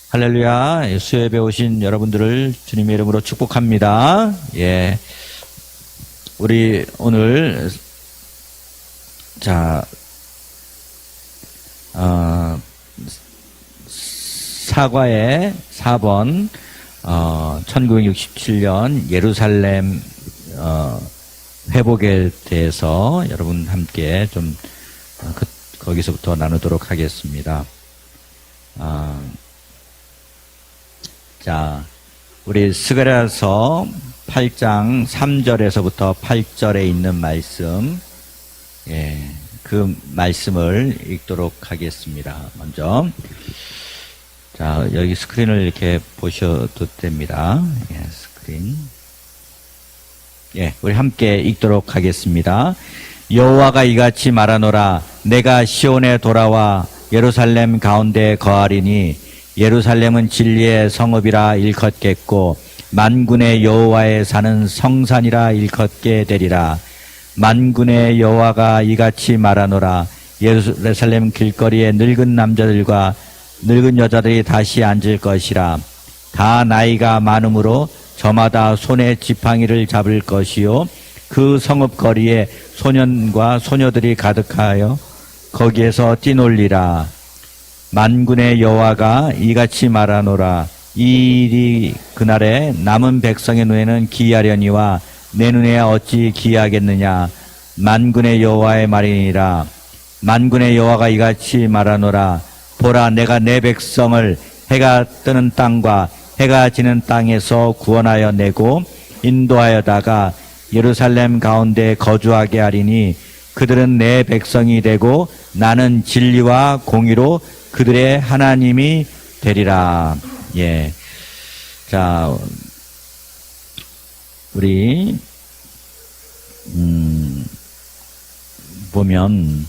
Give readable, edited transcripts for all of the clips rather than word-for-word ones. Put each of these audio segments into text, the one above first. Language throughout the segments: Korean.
할렐루야. 수요예배 오신 여러분들을 주님의 이름으로 축복합니다. 예. 우리 오늘, 사과의 4번, 1967년 예루살렘, 회복에 대해서 여러분 함께 좀, 거기서부터 나누도록 하겠습니다. 우리 스가랴서 8장 3절에서부터 8절에 있는 말씀, 그 말씀을 읽도록 하겠습니다. 먼저, 여기 스크린을 이렇게 보셔도 됩니다. 스크린. 우리 함께 읽도록 하겠습니다. 여호와가 이같이 말하노라. 내가 시온에 돌아와 예루살렘 가운데 거하리니 예루살렘은 진리의 성읍이라 일컫겠고 만군의 여호와의 사는 성산이라 일컫게 되리라. 만군의 여호와가 이같이 말하노라. 예루살렘 길거리에 늙은 남자들과 늙은 여자들이 다시 앉을 것이라. 다 나이가 많으므로 저마다 손에 지팡이를 잡을 것이요 그 성읍 거리에 소년과 소녀들이 가득하여 거기에서 뛰놀리라. 만군의 여호와가 이같이 말하노라. 이 일이 그날에 남은 백성의 눈에는 기이하려니와 내 눈에 어찌 기이하겠느냐. 만군의 여호와의 말이니라. 만군의 여호와가 이같이 말하노라. 보라, 내가 내 백성을 해가 뜨는 땅과 해가 지는 땅에서 구원하여 내고 인도하여다가 예루살렘 가운데 거주하게 하리니 그들은 내 백성이 되고 나는 진리와 공의로 그들의 하나님이 되리라. 우리 보면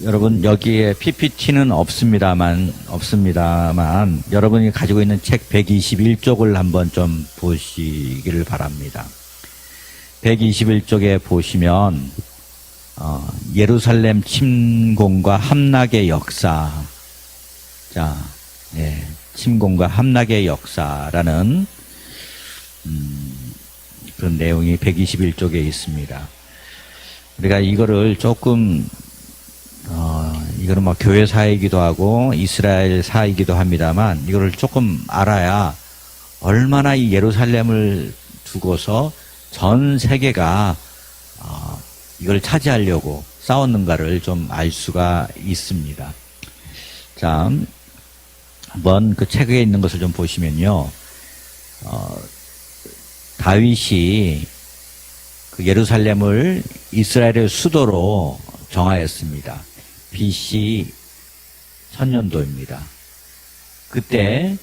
여러분 여기에 PPT는 없습니다만 여러분이 가지고 있는 책 121쪽을 한번 좀 보시기를 바랍니다. 121쪽에 보시면 예루살렘 침공과 함락의 역사, 침공과 함락의 역사라는 그런 내용이 121쪽에 있습니다. 우리가 이거를 조금 이거는 뭐 교회사이기도 하고 이스라엘사이기도 합니다만 이거를 조금 알아야 얼마나 이 예루살렘을 두고서 전 세계가 이걸 차지하려고 싸웠는가를 좀 알 수가 있습니다. 한번 그 책에 있는 것을 좀 보시면요. 다윗이 그 예루살렘을 이스라엘의 수도로 정하였습니다. BC 1000년도입니다. 그때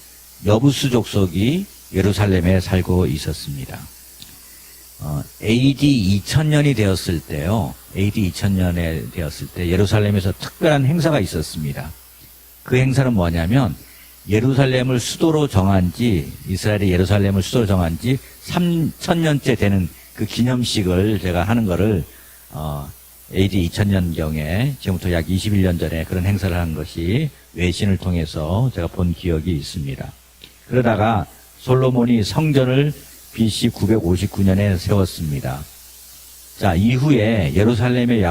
여부수 족속이 예루살렘에 살고 있었습니다. AD 2000년이 되었을 때요. AD 2000년에 되었을 때 예루살렘에서 특별한 행사가 있었습니다. 그 행사는 뭐냐면 예루살렘을 수도로 정한 지, 이스라엘이 예루살렘을 수도로 정한 지 3000년째 되는 그 기념식을 제가 하는 거를 AD 2000년경에 지금부터 약 21년 전에 그런 행사를 한 것이 외신을 통해서 제가 본 기억이 있습니다. 그러다가 솔로몬이 성전을 BC 959년에 세웠습니다. 이후에 예루살렘의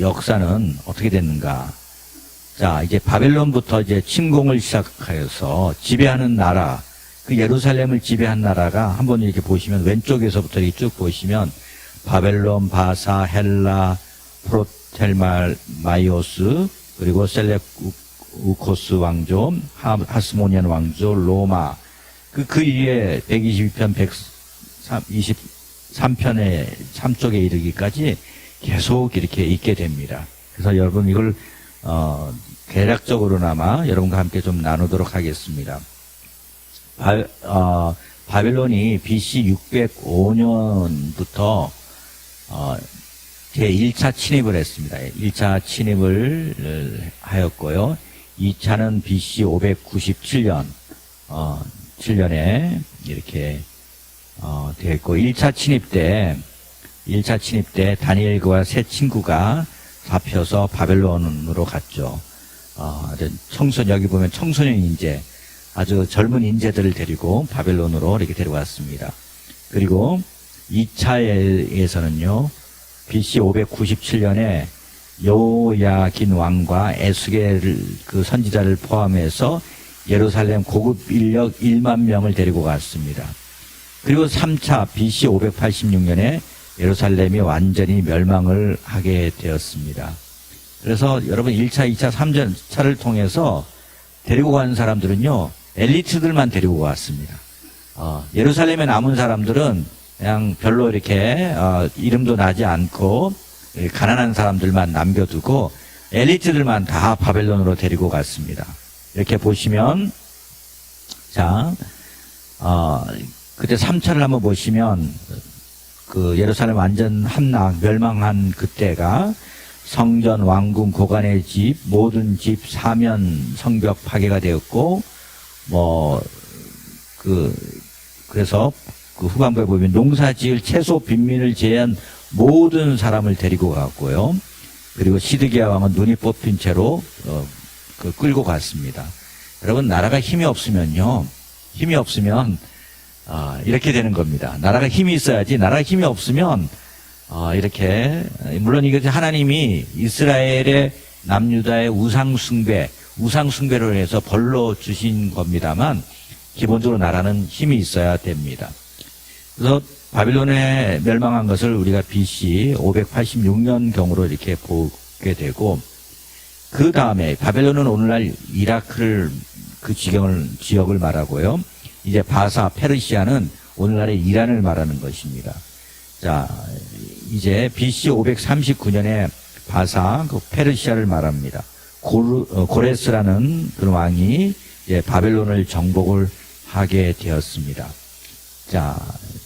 역사는 어떻게 됐는가? 이제 바벨론부터 이제 침공을 시작하여서 지배하는 나라, 그 예루살렘을 지배한 나라가 한번 이렇게 보시면 왼쪽에서부터 이렇게 쭉 보시면 바벨론, 바사, 헬라, 프로텔마이오스, 그리고 셀레우코스 왕조, 하스모니안 왕조, 로마, 그 위에 122편, 123편의 3쪽에 이르기까지 계속 이렇게 있게 됩니다. 그래서 여러분 이걸 대략적으로나마 여러분과 함께 좀 나누도록 하겠습니다. 바벨론이 BC 605년부터 제1차 침입을 했습니다. 1차 침입을 하였고요. 2차는 BC 597년 7년에 이렇게 되었고 1차 침입 때 1차 침입 때 다니엘과 세 친구가 잡혀서 바벨론으로 갔죠. 여기 보면 청소년 인재, 아주 젊은 인재들을 데리고 바벨론으로 이렇게 데려왔습니다. 그리고 2차에서는요, BC 597년에 여호야긴 왕과 에스겔 그 선지자를 포함해서 예루살렘 고급 인력 1만 명을 데리고 갔습니다. 그리고 3차 BC 586년에 예루살렘이 완전히 멸망을 하게 되었습니다. 그래서 여러분 1차, 2차, 3차를 통해서 데리고 간 사람들은요, 엘리트들만 데리고 왔습니다. 예루살렘에 남은 사람들은 그냥 별로 이렇게 이름도 나지 않고 가난한 사람들만 남겨두고 엘리트들만 다 바벨론으로 데리고 갔습니다. 이렇게 보시면, 자, 그때 3차를 한번 보시면 그 예루살렘 완전 함락, 멸망한 그때가 성전, 왕궁, 고관의 집, 모든 집, 사면 성벽 파괴가 되었고, 그래서 그 후반부에 보면 농사 지을 채소 빈민을 제한 모든 사람을 데리고 갔고요. 그리고 시드기야 왕은 눈이 뽑힌 채로 끌고 갔습니다. 여러분, 나라가 힘이 없으면 이렇게 되는 겁니다. 나라가 힘이 있어야지. 나라가 힘이 없으면 이렇게, 물론 이것이 하나님이 이스라엘의 남유다의 우상숭배로 해서 벌로 주신 겁니다만, 기본적으로 나라는 힘이 있어야 됩니다. 그래서 바빌론에 멸망한 것을 우리가 BC 586년 경으로 이렇게 보게 되고, 그 다음에 바벨론은 오늘날 이라크를 그 지역을 말하고요. 이제 바사, 페르시아는 오늘날의 이란을 말하는 것입니다. 자, 이제 BC 539년에 바사, 그 페르시아를 말합니다. 고레스라는 그 왕이 이제 바벨론을 정복을 하게 되었습니다. 자,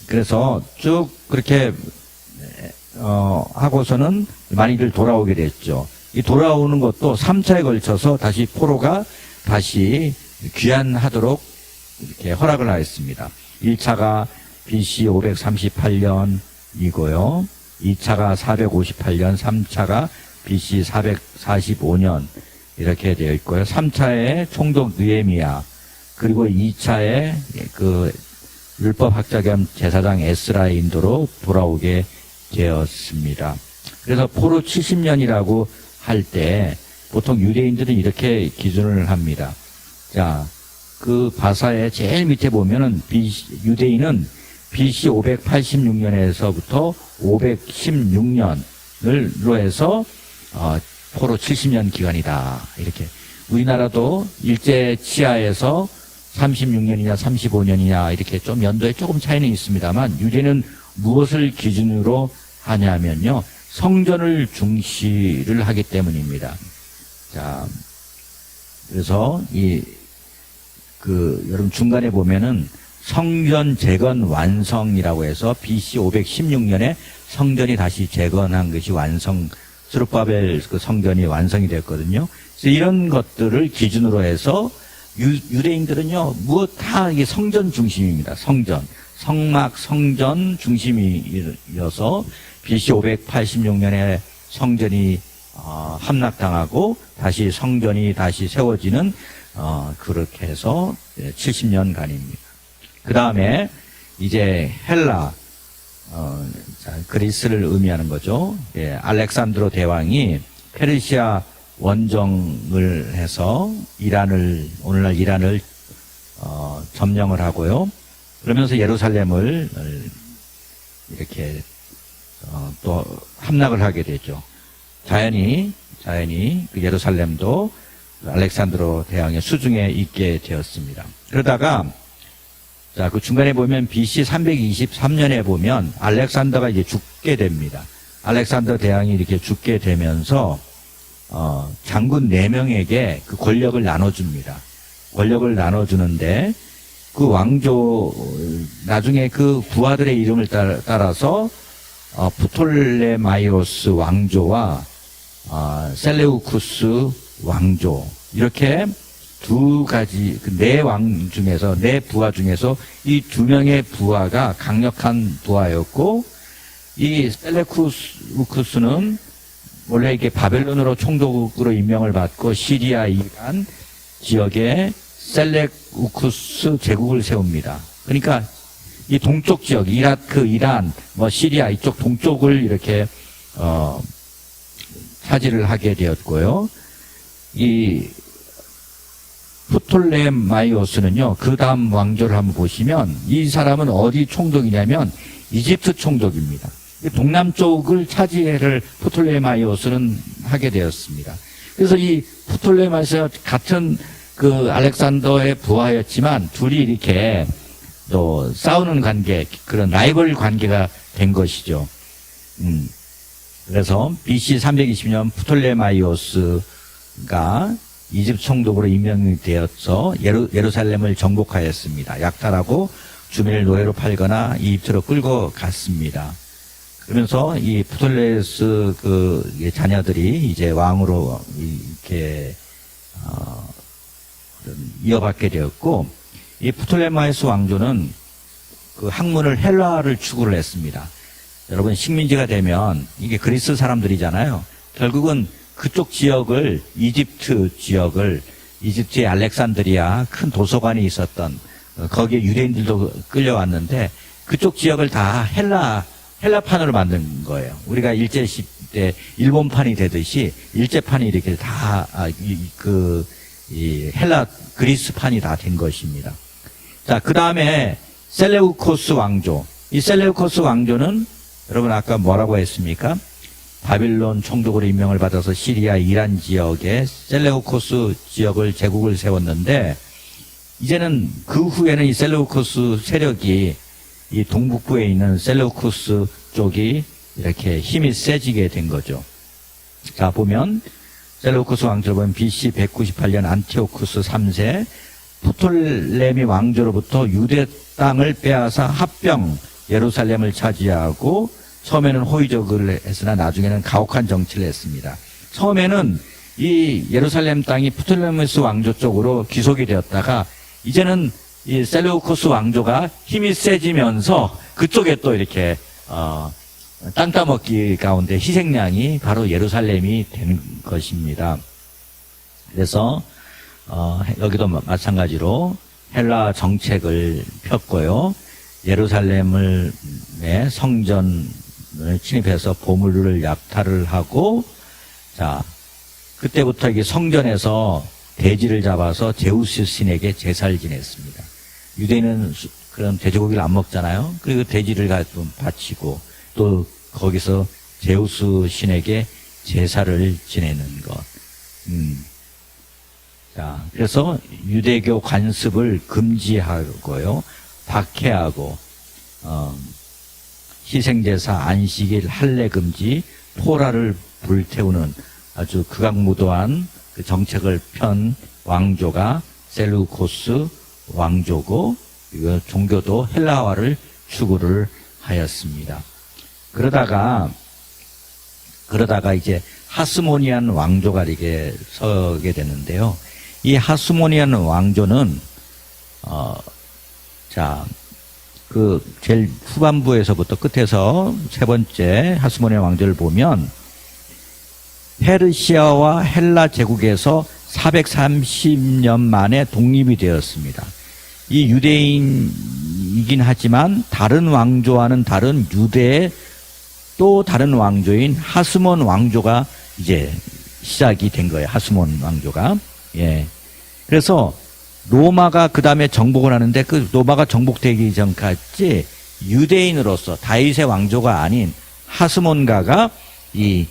그래서 쭉 그렇게 하고서는 많이들 돌아오게 됐죠. 이 돌아오는 것도 3차에 걸쳐서 다시 포로가 다시 귀환하도록 이렇게 허락을 하였습니다. 1차가 BC 538년이고요. 2차가 458년, 3차가 BC 445년 이렇게 되어 있고요. 3차에 총독 느헤미야, 그리고 2차에 그 율법학자 겸 제사장 에스라의 인도로 돌아오게 되었습니다. 그래서 포로 70년이라고 할 때 보통 유대인들은 이렇게 기준을 합니다. 자, 그 바사의 제일 밑에 보면은 유대인은 BC 586년에서부터 516년으로 해서 포로 70년 기간이다. 이렇게. 우리나라도 일제 치하에서 36년이냐 35년이냐 이렇게 좀 연도에 조금 차이는 있습니다만, 유대는 무엇을 기준으로 하냐면요, 성전을 중시를 하기 때문입니다. 자, 그래서 여러분 중간에 보면은 성전 재건 완성이라고 해서 BC 516년에 성전이 다시 재건한 것이 스룹바벨 그 성전이 완성이 됐거든요. 그래서 이런 것들을 기준으로 해서 유대인들은요, 무엇 다 이게 성전 중심입니다. 성막, 성전 중심이어서 BC 586년에 성전이 함락당하고 다시 성전이 다시 세워지는 그렇게 해서 70년간입니다. 그 다음에 이제 헬라, 그리스를 의미하는 거죠. 예, 알렉산드로 대왕이 페르시아 원정을 해서 오늘날 이란을 점령을 하고요. 그러면서 예루살렘을 이렇게 또 함락을 하게 되죠. 자연히 그 예루살렘도 알렉산드로 대왕의 수중에 있게 되었습니다. 그러다가 자, 그 중간에 보면 BC 323년에 보면 알렉산더가 이제 죽게 됩니다. 알렉산더 대왕이 이렇게 죽게 되면서 장군 4명에게 그 권력을 나눠줍니다. 권력을 나눠주는데 그 왕조, 나중에 그 부하들의 이름을 따라서 프톨레마이오스 왕조와 셀레우쿠스 왕조, 이렇게 두 가지, 네 왕 중에서, 네 부하 중에서 이 2명의 부하가 강력한 부하였고, 이 셀레우쿠스는 원래 이게 바벨론으로 총독으로 임명을 받고 시리아, 이란 지역에 셀레우쿠스 제국을 세웁니다. 그러니까 이 동쪽 지역, 이라크, 이란, 시리아 이쪽 동쪽을 이렇게 차지를 하게 되었고요. 이 프톨레마이오스는요, 그 다음 왕조를 한번 보시면 이 사람은 어디 총독이냐면 이집트 총독입니다. 동남쪽을 차지를 프톨레마이오스는 하게 되었습니다. 그래서 이 프톨레마이오스가 같은 그 알렉산더의 부하였지만 둘이 이렇게 또 싸우는 관계, 그런 라이벌 관계가 된 것이죠. 그래서 BC 320년 프톨레마이오스가 이집트 총독으로 임명이 되어서 예루살렘을 정복하였습니다. 약탈하고 주민을 노예로 팔거나 이집트로 끌고 갔습니다. 그러면서 이 프톨레스 그 자녀들이 이제 왕으로 이렇게 이어받게 되었고, 이 프톨레마이오스 왕조는 그 학문을 헬라를 추구를 했습니다. 여러분 식민지가 되면 이게 그리스 사람들이잖아요. 결국은 그쪽 지역을 이집트의 알렉산드리아 큰 도서관이 있었던 거기에 유대인들도 끌려왔는데 그쪽 지역을 다 헬라판으로 만든 거예요. 우리가 일제시대 일본판이 되듯이 일제판이 이렇게 다 그리스판이 다 된 것입니다. 자, 그 다음에 셀레우코스 왕조. 이 셀레우코스 왕조는 여러분 아까 뭐라고 했습니까? 바빌론 총독으로 임명을 받아서 시리아, 이란 지역에 셀레우코스 지역을 제국을 세웠는데, 이제는 그 후에는 이 셀레우코스 세력이 이 동북부에 있는 셀레우코스 쪽이 이렇게 힘이 세지게 된 거죠. 자, 보면 셀레우코스 왕조를 보면 BC 198년 안티오쿠스 3세 프톨레미 왕조로부터 유대 땅을 빼앗아 합병 예루살렘을 차지하고, 처음에는 호의적을 했으나 나중에는 가혹한 정치를 했습니다. 처음에는 이 예루살렘 땅이 프톨레미스 왕조 쪽으로 귀속이 되었다가 이제는 이 셀레우코스 왕조가 힘이 세지면서 그쪽에 또 이렇게 땅 따먹기 가운데 희생양이 바로 예루살렘이 된 것입니다. 그래서 여기도 마찬가지로 헬라 정책을 폈고요. 예루살렘을 성전을 침입해서 보물을 약탈을 하고, 자, 그때부터 이게 성전에서 돼지를 잡아서 제우스 신에게 제사를 지냈습니다. 유대인은 그런 돼지고기를 안 먹잖아요. 그리고 돼지를 바치고 또 거기서 제우스 신에게 제사를 지내는 것. 자, 그래서 유대교 관습을 금지하고요, 박해하고, 희생제사, 안식일, 할례 금지, 토라를 불태우는 아주 극악무도한 그 정책을 편 왕조가 셀루코스 왕조고, 이거 종교도 헬라화를 추구를 하였습니다. 그러다가 이제 하스모니안 왕조가 이렇게 서게 되는데요. 이 하스모니안 왕조는 그 제일 후반부에서부터 끝에서 세 번째 하스모니안 왕조를 보면 페르시아와 헬라 제국에서 430년 만에 독립이 되었습니다. 이 유대인이긴 하지만 다른 왕조와는 다른 유대의 또 다른 왕조인 하스몬 왕조가 이제 시작이 된 거예요. 하스몬 왕조가. 예. 그래서 로마가 그 다음에 정복을 하는데, 그 로마가 정복되기 전까지 유대인으로서 다윗의 왕조가 아닌 하스몬가가 이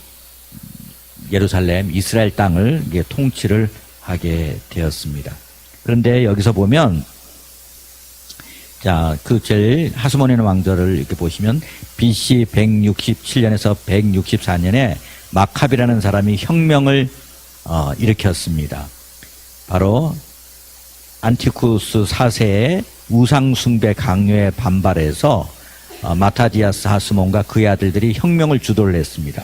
예루살렘, 이스라엘 땅을 통치를 하게 되었습니다. 그런데 여기서 보면, 자, 그 제일 하스모니안 왕조를 이렇게 보시면 BC 167년에서 164년에 마카비라는 사람이 혁명을 일으켰습니다. 바로 안티쿠스 4세의 우상숭배 강요에 반발해서 마타디아스 하스몬과 그의 아들들이 혁명을 주도를 했습니다.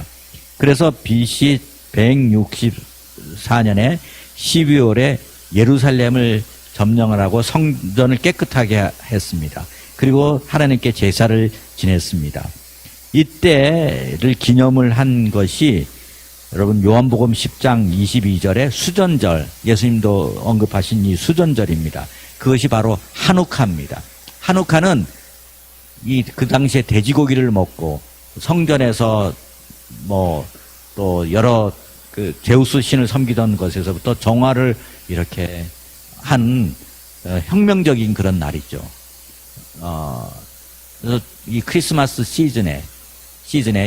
그래서 BC 164년에 12월에 예루살렘을 점령을 하고 성전을 깨끗하게 했습니다. 그리고 하나님께 제사를 지냈습니다. 이때를 기념을 한 것이 여러분 요한복음 10장 22절의 수전절, 예수님도 언급하신 이 수전절입니다. 그것이 바로 하누카입니다. 하누카는 그 당시에 돼지고기를 먹고 성전에서 또 여러 제우스 신을 섬기던 것에서부터 정화를 이렇게 한 혁명적인 그런 날이죠. 그래서 이 크리스마스 시즌에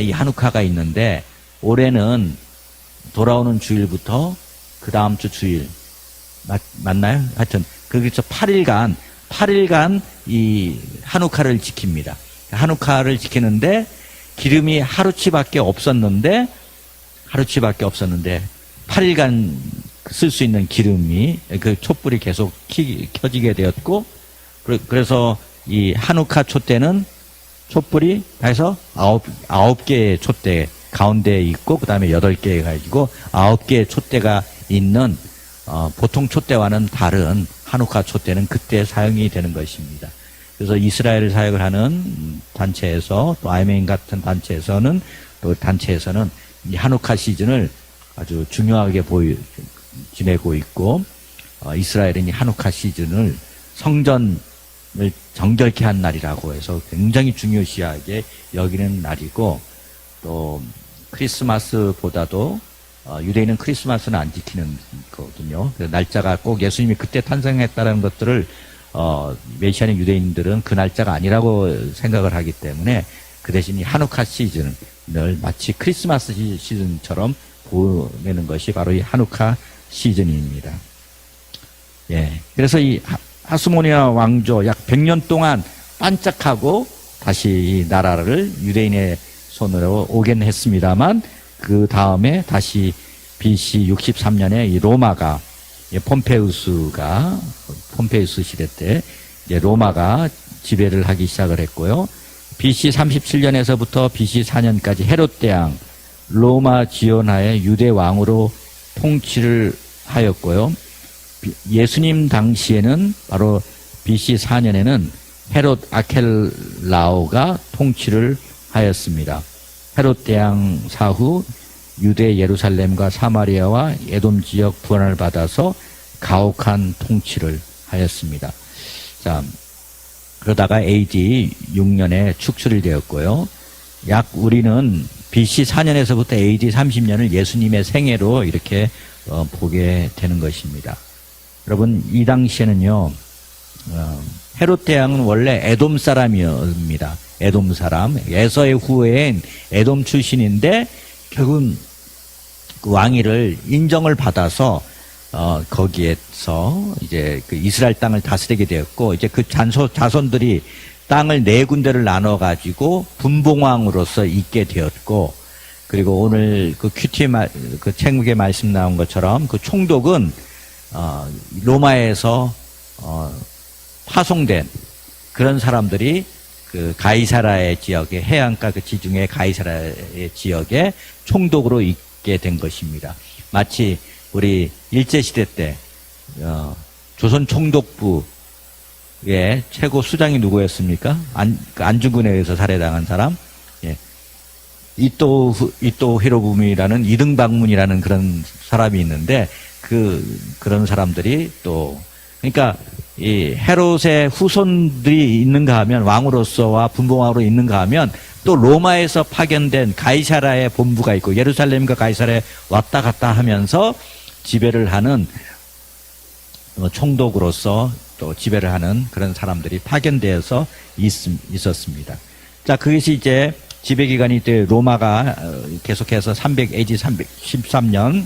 이 하누카가 있는데, 올해는 돌아오는 주일부터 그 다음 주 주일 맞나요? 하여튼 거기서 8일간 이 하누카를 지킵니다. 하누카를 지키는데 기름이 하루치밖에 없었는데 8일간 쓸 수 있는 기름이 그 촛불이 계속 켜지게 되었고, 그래서 이 하누카 촛대는 촛불이 해서 9개의 촛대 가운데에 있고, 그 다음에 8개 가지고 9개의 촛대가 있는, 보통 촛대와는 다른 하누카 촛대는 그때 사용이 되는 것입니다. 그래서 이스라엘 사역을 하는 단체에서, 또 IMN 같은 단체에서는 이 하누카 시즌을 아주 중요하게 지내고 있고, 이스라엘은 이 하누카 시즌을 성전을 정결케 한 날이라고 해서 굉장히 중요시하게 여기는 날이고, 또 크리스마스보다도 유대인은 크리스마스는 안 지키는 거거든요. 날짜가 꼭 예수님이 그때 탄생했다는 것들을 메시아는 유대인들은 그 날짜가 아니라고 생각을 하기 때문에, 그 대신 이 하누카 시즌을 마치 크리스마스 시즌처럼 보내는 것이 바로 이 하누카 시즌입니다. 예. 그래서 이 하스모니아 왕조 약 100년 동안 반짝하고 다시 이 나라를 유대인의 손으로 오긴 했습니다만, 그 다음에 다시 BC 63년에 이 로마가, 폼페우스 시대 때 이제 로마가 지배를 하기 시작을 했고요. BC 37년에서부터 BC 4년까지 헤롯 대왕, 로마 지원하에 유대 왕으로 통치를 하였고요. 예수님 당시에는 바로 BC 4년에는 헤롯 아켈라오가 통치를 하였습니다. 헤롯 대왕 사후 유대 예루살렘과 사마리아와 에돔 지역 분할을 받아서 가혹한 통치를 하였습니다. 자, 그러다가 AD 6년에 축출이 되었고요. 약 우리는 BC 4년에서부터 AD 30년을 예수님의 생애로 이렇게 보게 되는 것입니다. 여러분, 이 당시에는요, 헤롯 대왕은 원래 에돔 사람이었습니다. 에돔 사람, 에서의 후예인 에돔 출신인데, 결국은 그 왕위를 인정을 받아서 거기에서 이제 그 이스라엘 땅을 다스리게 되었고, 이제 그 자손들이 땅을 4군데를 나눠 가지고 분봉왕으로서 있게 되었고, 그리고 오늘 그 그 책에 말씀 나온 것처럼 그 총독은 로마에서 파송된 그런 사람들이 그 가이사라의 지역에, 해안가 그 지중해 가이사라의 지역에 총독으로 있게 된 것입니다. 마치 우리 일제시대 때 조선 총독부의 최고 수장이 누구였습니까? 안중근에 의해서 살해당한 사람, 이토 히로부미라는 이등박문이라는 그런 사람이 있는데, 그런 사람들이 또, 그러니까 이 헤롯의 후손들이 있는가 하면, 왕으로서와 분봉왕으로 있는가 하면, 또 로마에서 파견된 가이사라의 본부가 있고, 예루살렘과 가이사라에 왔다 갔다 하면서 지배를 하는 총독으로서 또 지배를 하는 그런 사람들이 파견되어서 있었습니다. 자, 그것이 이제 지배기간이 때 로마가 계속해서 AD 313년,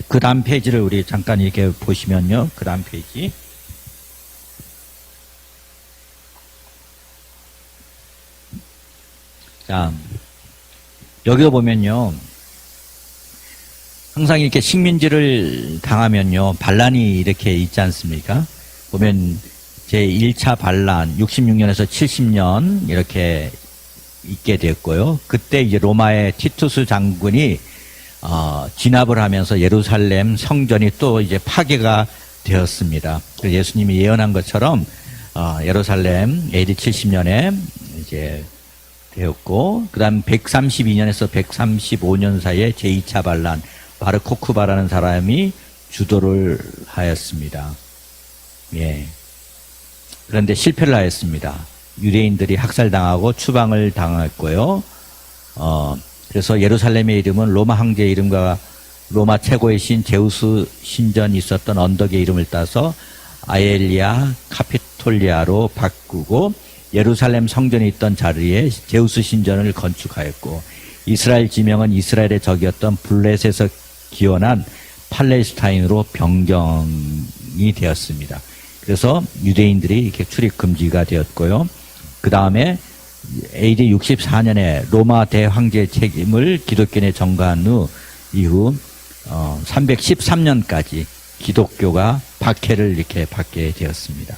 그 다음 페이지를 우리 잠깐 이렇게 보시면요. 그 다음 페이지. 자, 여기도 보면요. 항상 이렇게 식민지를 당하면요. 반란이 이렇게 있지 않습니까? 보면 제1차 반란 66년에서 70년 이렇게 있게 됐고요. 그때 이제 로마의 티투스 장군이 진압을 하면서 예루살렘 성전이 또 이제 파괴가 되었습니다. 예수님이 예언한 것처럼 예루살렘 AD 70년에 이제 되었고, 그 다음 132년에서 135년 사이에 제2차 반란, 바르 코크바라는 사람이 주도를 하였습니다. 예. 그런데 실패를 하였습니다. 유대인들이 학살당하고 추방을 당했고요. 그래서 예루살렘의 이름은 로마 황제의 이름과 로마 최고의 신 제우스 신전이 있었던 언덕의 이름을 따서 아엘리아 카피톨리아로 바꾸고 예루살렘 성전이 있던 자리에 제우스 신전을 건축하였고, 이스라엘 지명은 이스라엘의 적이었던 블레셋에서 기원한 팔레스타인으로 변경이 되었습니다. 그래서 유대인들이 이렇게 출입 금지가 되었고요. 그 다음에 AD 64년에 로마 대황제 책임을 기독교에 전가한 이후 313년까지 기독교가 박해를 이렇게 받게 되었습니다.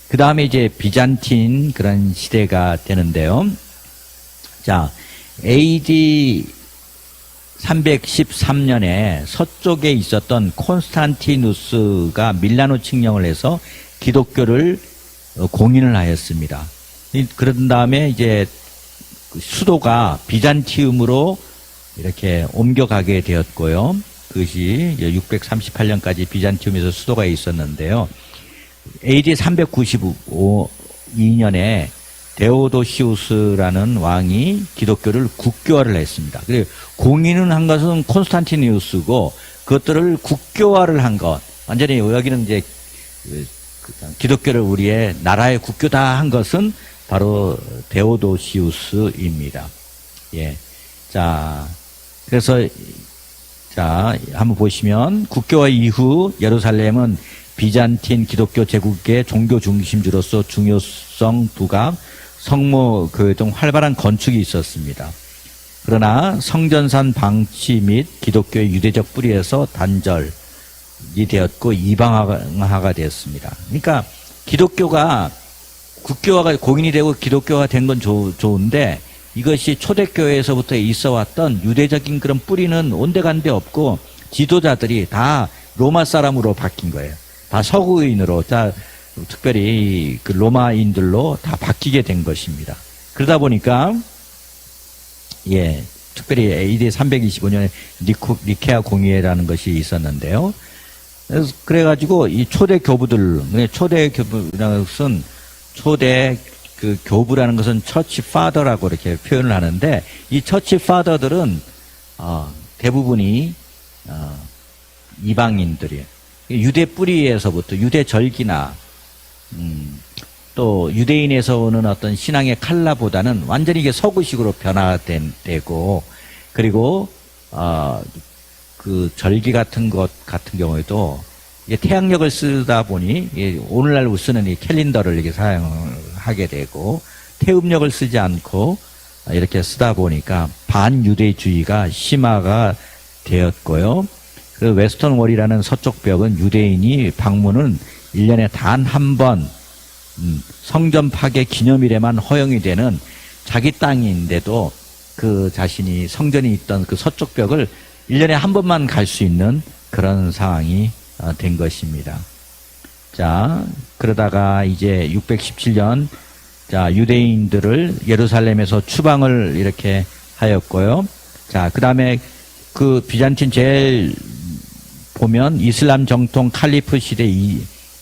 그 다음에 이제 비잔틴 그런 시대가 되는데요. 자, AD 313년에 서쪽에 있었던 콘스탄티누스가 밀라노 칙령을 해서 기독교를 공인을 하였습니다. 그런 다음에 이제 수도가 비잔티움으로 이렇게 옮겨가게 되었고요. 그것이 638년까지 비잔티움에서 수도가 있었는데요. AD 392년에 데오도시우스라는 왕이 기독교를 국교화를 했습니다. 그리고 공인을 한 것은 콘스탄티누스고 그것들을 국교화를 한 것, 완전히 여기는 이제 기독교를 우리의 나라의 국교다 한 것은 바로 데오도시우스입니다. 예. 자, 그래서 자, 한번 보시면 국교화 이후 예루살렘은 비잔틴 기독교 제국의 종교 중심지로서 중요성 부각, 성모 교회 등 활발한 건축이 있었습니다. 그러나 성전산 방치 및 기독교의 유대적 뿌리에서 단절이 되었고 이방화가 되었습니다. 그러니까 기독교가 국교화가 공인이 되고 기독교가 된 건 좋은데 이것이 초대교회에서부터 있어왔던 유대적인 그런 뿌리는 온데간데 없고 지도자들이 다 로마 사람으로 바뀐 거예요. 다 서구인으로, 다 특별히 그 로마인들로 다 바뀌게 된 것입니다. 그러다 보니까 예, 특별히 AD 325년에 니케아 공의회라는 것이 있었는데요. 그래가지고 이 초대 교부들, 초대 교부라는 것은 초대 그 교부라는 것은 처치 파더라고 이렇게 표현을 하는데 이 처치 파더들은 대부분이 이방인들이에요. 유대 뿌리에서부터 유대 절기나 또 유대인에서 오는 어떤 신앙의 칼라보다는 완전히 이게 서구식으로 변화되고 그리고 그 절기 같은 것 같은 경우에도 이게 태양력을 쓰다 보니 오늘날 쓰는 이 캘린더를 이렇게 사용하게 되고 태음력을 쓰지 않고 이렇게 쓰다 보니까 반유대주의가 심화가 되었고요. 그 웨스턴월이라는 서쪽 벽은 유대인이 방문은 1년에 단 한 번 성전 파괴 기념일에만 허용이 되는 자기 땅인데도 그 자신이 성전이 있던 그 서쪽 벽을 1년에 한 번만 갈 수 있는 그런 상황이 된 것입니다. 자, 그러다가 이제 617년 자, 유대인들을 예루살렘에서 추방을 이렇게 하였고요. 자, 그 다음에 그 비잔틴 제일 보면 이슬람 정통 칼리프 시대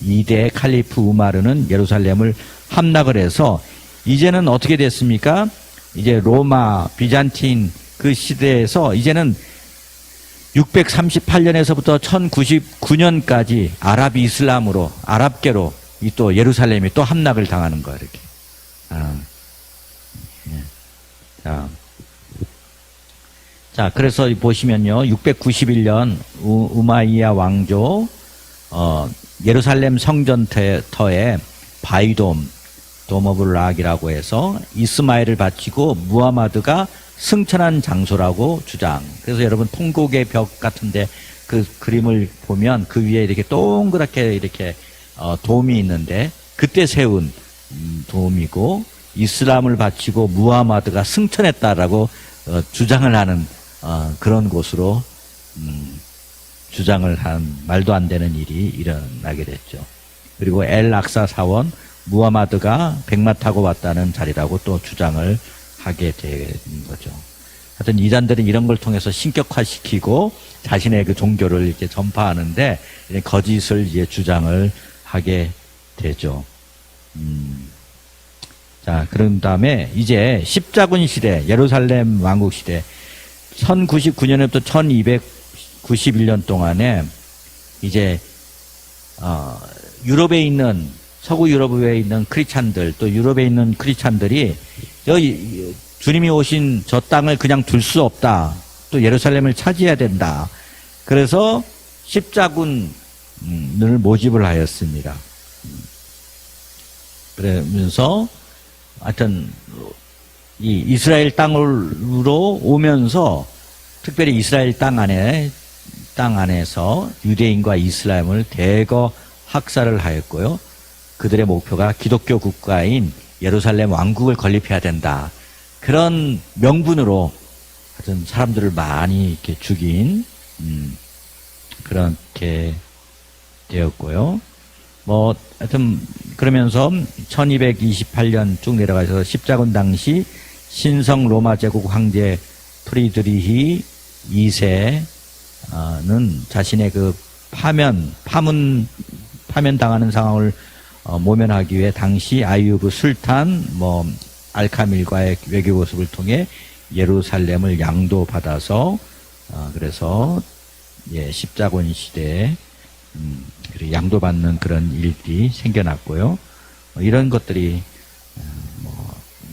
2대 칼리프 우마르는 예루살렘을 함락을 해서 이제는 어떻게 됐습니까? 이제 로마, 비잔틴 그 시대에서 이제는 638년에서부터 1099년까지 아랍 이슬람으로, 아랍계로 이 또 예루살렘이 또 함락을 당하는 거예요, 이렇게. 자, 그래서 보시면요, 691년 우마이야 왕조, 예루살렘 성전터에 바이돔, 도머블 락이라고 해서 이스마엘을 바치고 무하마드가 승천한 장소라고 주장. 그래서 여러분 통곡의 벽 같은데 그 그림을 보면 그 위에 이렇게 동그랗게 이렇게 돔이 있는데 그때 세운 돔이고 이슬람을 바치고 무하마드가 승천했다라고 주장을 하는 그런 곳으로 주장을 한 말도 안 되는 일이 일어나게 됐죠. 그리고 엘 악사 사원 무하마드가 백마 타고 왔다는 자리라고 또 주장을 하게 된 거죠. 하여튼 이단들은 이런 걸 통해서 신격화시키고 자신의 그 종교를 이렇게 전파하는데 거짓을 이제 주장을 하게 되죠. 자, 그런 다음에 이제 십자군 시대, 예루살렘 왕국 시대, 1099년부터 1291년 동안에 이제 유럽에 있는 서구 유럽에 있는 크리스찬들 또 유럽에 있는 크리스찬들이 여기 주님이 오신 저 땅을 그냥 둘 수 없다. 또 예루살렘을 차지해야 된다. 그래서 십자군을 모집을 하였습니다. 그러면서 하여튼 이 이스라엘 땅으로 오면서 특별히 이스라엘 땅 안에서 유대인과 이슬람을 대거 학살을 하였고요. 그들의 목표가 기독교 국가인 예루살렘 왕국을 건립해야 된다. 그런 명분으로 하여튼 사람들을 많이 이렇게 죽인 그렇게 되었고요. 뭐 하여튼 그러면서 1228년 쭉 내려가서 십자군 당시 신성 로마 제국 황제 프리드리히 2세는 자신의 그 파면당하는 상황을 모면하기 위해 당시 아유브 술탄 알카밀과의 외교 모습을 통해 예루살렘을 양도받아서 그래서 십자군 시대에 양도받는 그런 일들이 생겨났고요. 이런 것들이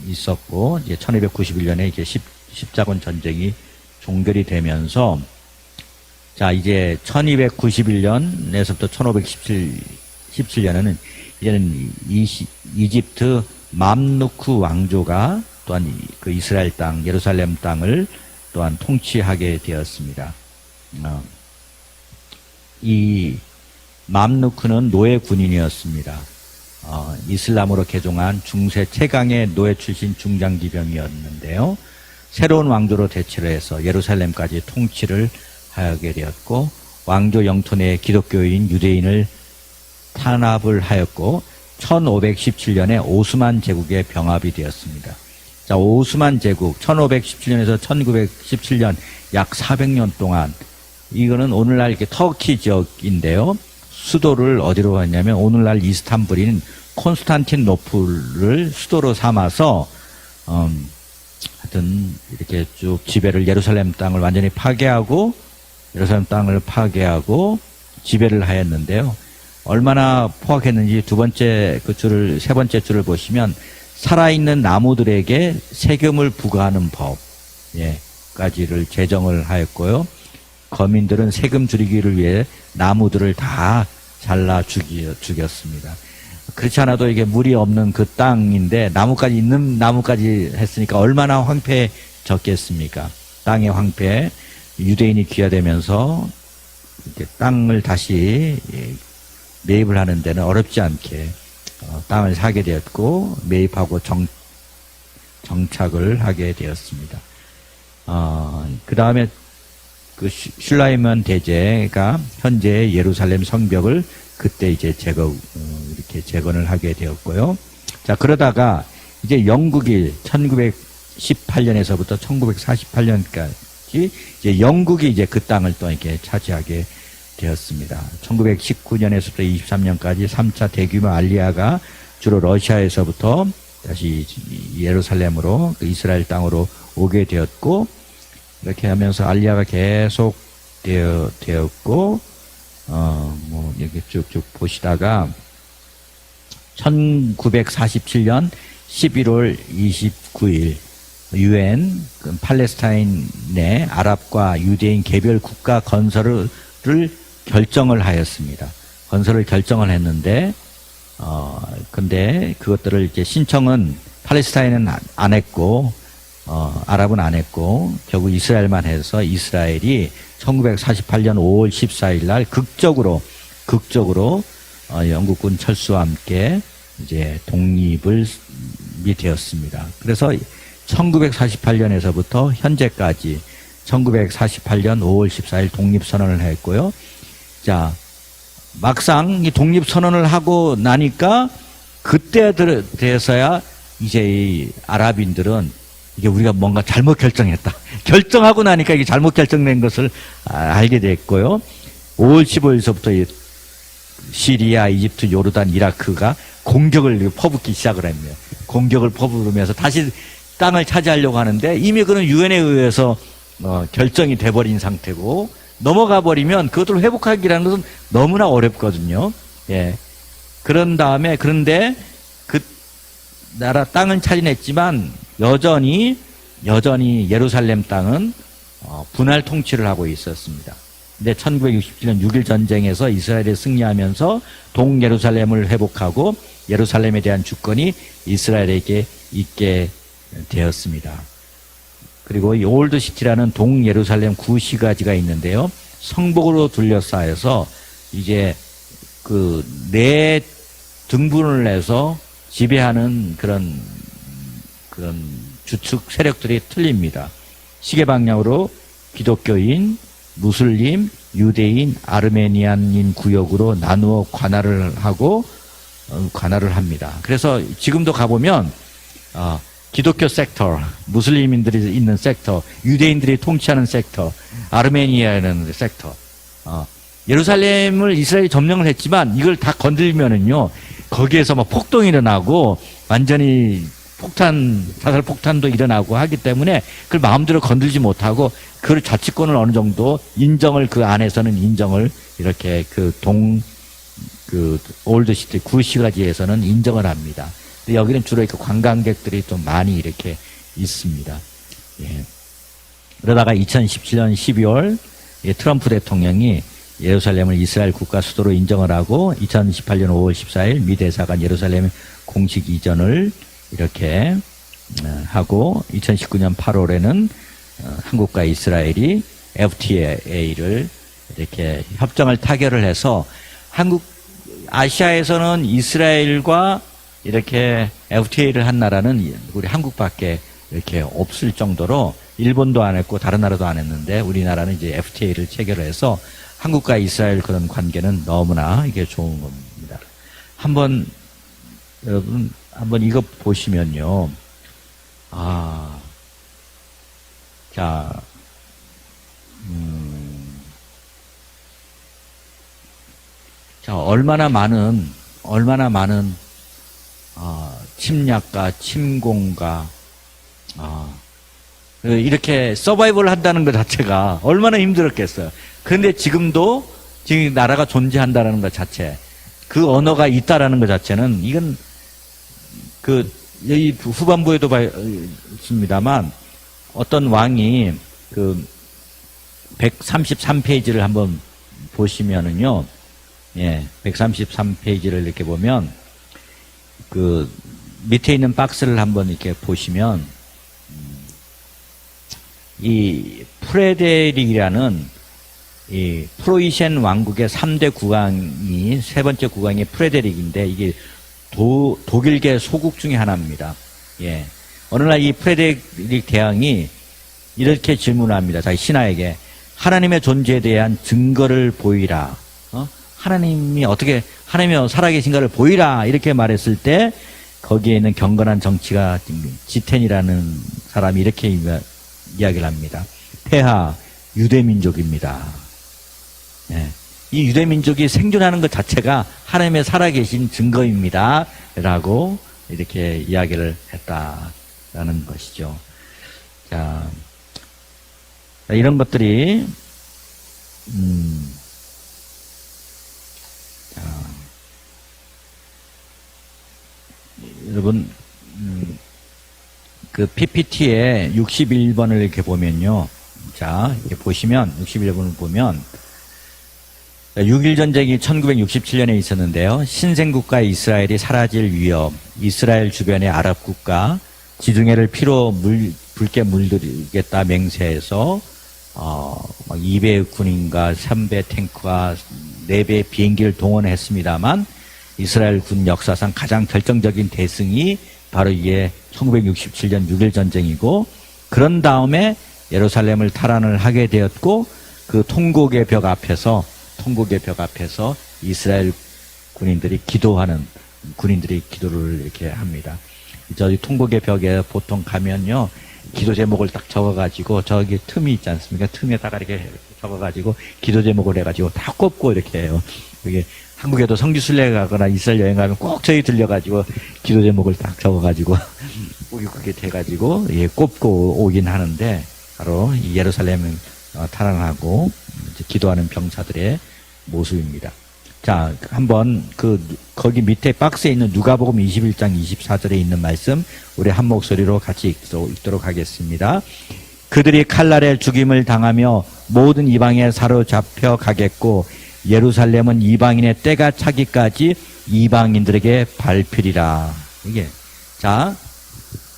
있었고 이제 1291년에 이제 십자군 전쟁이 종결이 되면서 자 이제 1291년에서부터 1517년에는 이제는 이집트 맘루크 왕조가 또한 그 이스라엘 땅 예루살렘 땅을 또한 통치하게 되었습니다. 이 맘루크는 노예 군인이었습니다. 이슬람으로 개종한 중세 최강의 노예 출신 중장기병이었는데요. 새로운 왕조로 대체를 해서 예루살렘까지 통치를 하게 되었고 왕조 영토 내 기독교인 유대인을 탄압을 하였고 1517년에 오스만 제국에 병합이 되었습니다. 자, 오스만 제국 1517년에서 1917년 약 400년 동안 이거는 오늘날 이렇게 터키 지역인데요. 수도를 어디로 갔냐면 오늘날 이스탄불인 콘스탄틴노플을 수도로 삼아서 하여튼 이렇게 쭉 지배를 예루살렘 땅을 완전히 파괴하고 예루살렘 땅을 파괴하고 지배를 하였는데요. 얼마나 포악했는지 세 번째 줄을 보시면 살아있는 나무들에게 세금을 부과하는 법, 까지를 제정을 하였고요. 거민들은 세금 줄이기를 위해 나무들을 다 잘라 죽였습니다. 그렇지 않아도 이게 물이 없는 그 땅인데 있는 나무까지 했으니까 얼마나 황폐해졌겠습니까? 땅의 황폐, 유대인이 귀화되면서 이렇게 땅을 다시 매입을 하는 데는 어렵지 않게 땅을 사게 되었고 매입하고 정착을 하게 되었습니다. 그 다음에 그 슐라이먼 대제가 현재 예루살렘 성벽을 그때 이제 이렇게 재건을 하게 되었고요. 자, 그러다가 이제 영국이 1918년에서부터 1948년까지 이제 영국이 이제 그 땅을 또 이렇게 차지하게 되었습니다. 1919년에서부터 23년까지 3차 대규모 알리아가 주로 러시아에서부터 다시 예루살렘으로 그 이스라엘 땅으로 오게 되었고 이렇게 하면서 알리아가 계속 되었고 여기 쭉쭉 보시다가 1947년 11월 29일 UN 팔레스타인 내 아랍과 유대인 개별 국가 건설을 결정을 하였습니다. 건설을 결정을 했는데 근데 그것들을 이제 신청은 팔레스타인은 안 했고 아랍은 안 했고 결국 이스라엘만 해서 이스라엘이 1948년 5월 14일 날 극적으로 영국군 철수와 함께 이제 독립이 되었습니다. 그래서 1948년에서부터 현재까지 1948년 5월 14일 독립선언을 했고요. 자, 막상 이 독립선언을 하고 나니까 그때 돼서야 이제 이 아랍인들은 이게 우리가 뭔가 잘못 결정했다. 결정하고 나니까 이게 잘못 결정된 것을 알게 됐고요. 5월 15일서부터 시리아, 이집트, 요르단, 이라크가 공격을 퍼붓기 시작을 했네요. 공격을 퍼부으면서 다시 땅을 차지하려고 하는데 이미 그런 유엔에 의해서 결정이 돼버린 상태고 넘어가 버리면 그것을 회복하기라는 것은 너무나 어렵거든요. 예. 그런 다음에 그런데 그 나라 땅은 차지했지만 여전히 예루살렘 땅은 분할 통치를 하고 있었습니다. 근데 1967년 6.1 전쟁에서 이스라엘이 승리하면서 동예루살렘을 회복하고 예루살렘에 대한 주권이 이스라엘에게 있게 되었습니다. 그리고 이 올드시티라는 동예루살렘 구시가지가 있는데요. 성벽으로 둘러싸여서 이제 그 네 등분을 해서 지배하는 그런 주축 세력들이 틀립니다. 시계 방향으로 기독교인, 무슬림, 유대인, 아르메니안인 구역으로 나누어 관할을 합니다. 그래서 지금도 가보면 기독교 섹터, 무슬림인들이 있는 섹터, 유대인들이 통치하는 섹터, 아르메니아는 sek터, 예루살렘을 이스라엘이 점령을 했지만 이걸 다 건들면은요 거기에서 막 폭동이 일어나고 완전히 자살 폭탄도 일어나고 하기 때문에 그걸 마음대로 건들지 못하고 그 자치권을 어느 정도 인정을 그 안에서는 인정을 이렇게 올드시티 구시가지에서는 인정을 합니다. 근데 여기는 주로 이렇게 관광객들이 좀 많이 이렇게 있습니다. 예. 그러다가 2017년 12월 트럼프 대통령이 예루살렘을 이스라엘 국가 수도로 인정을 하고 2018년 5월 14일 미 대사관 예루살렘 공식 이전을 이렇게 하고 2019년 8월에는 한국과 이스라엘이 FTA를 이렇게 협정을 타결을 해서 아시아에서는 이스라엘과 이렇게 FTA를 한 나라는 우리 한국밖에 이렇게 없을 정도로 일본도 안 했고 다른 나라도 안 했는데 우리나라는 이제 FTA를 체결을 해서 한국과 이스라엘 그런 관계는 너무나 이게 좋은 겁니다. 여러분 한번 이거 보시면요. 자, 얼마나 많은 침략과 침공과 이렇게 서바이벌 한다는 것 자체가 얼마나 힘들었겠어요. 그런데 지금 나라가 존재한다는 것 자체, 그 언어가 있다라는 것 자체는 이건 여기 후반부에도 있습니다만 어떤 왕이 133페이지를 한번 보시면은요, 133페이지를 이렇게 보면 밑에 있는 박스를 한번 이렇게 보시면 이 프레데릭이라는 이 프로이센 왕국의 3대 국왕이 세 번째 국왕이 프레데릭인데 이게 독일계 소국 중에 하나입니다. 예. 어느 날 이 프레데릭 대왕이 이렇게 질문합니다. 자기 신하에게 하나님의 존재에 대한 증거를 보이라. 하나님이 살아계신가를 보이라. 이렇게 말했을 때 거기에 있는 경건한 정치가 지텐이라는 사람이 이렇게 이야기를 합니다. 폐하 유대민족입니다. 예. 이 유대민족이 생존하는 것 자체가 하나님의 살아계신 증거입니다. 라고 이렇게 이야기를 했다라는 것이죠. 자, 이런 것들이, 여러분, 그 PPT에 61번을 이렇게 보면요. 자, 이렇게 보시면, 61번을 보면, 6.1 전쟁이 1967년에 있었는데요. 신생국가 이스라엘이 사라질 위협, 이스라엘 주변의 아랍 국가, 지중해를 피로 붉게 물들이겠다 맹세해서, 2배 군인과 3배 탱크와 4배 비행기를 동원했습니다만, 이스라엘 군 역사상 가장 결정적인 대승이 바로 이게 1967년 6.1 전쟁이고, 그런 다음에 예루살렘을 탈환을 하게 되었고, 그 통곡의 벽 앞에서 이스라엘 군인들이 기도를 이렇게 합니다. 저희 통곡의 벽에 보통 가면요, 기도 제목을 딱 적어가지고 저기 틈이 있지 않습니까? 틈에다가 이렇게 적어가지고 기도 제목을 해가지고 다 꼽고 이렇게 해요. 그게 한국에도 성지순례 가거나 이스라엘 여행 가면 꼭 저희 들려가지고 기도 제목을 딱 적어가지고 그게 돼가지고 예, 꼽고 오긴 하는데 바로 이 예루살렘을 탈환하고 이제 기도하는 병사들의 모습입니다. 자, 한번 거기 밑에 박스에 있는 누가복음 21장 24절에 있는 말씀 우리 한 목소리로 같이 읽도록 하겠습니다. 그들이 칼날에 죽임을 당하며 모든 이방에 사로잡혀 가겠고 예루살렘은 이방인의 때가 차기까지 이방인들에게 밟히리라. 이게 자,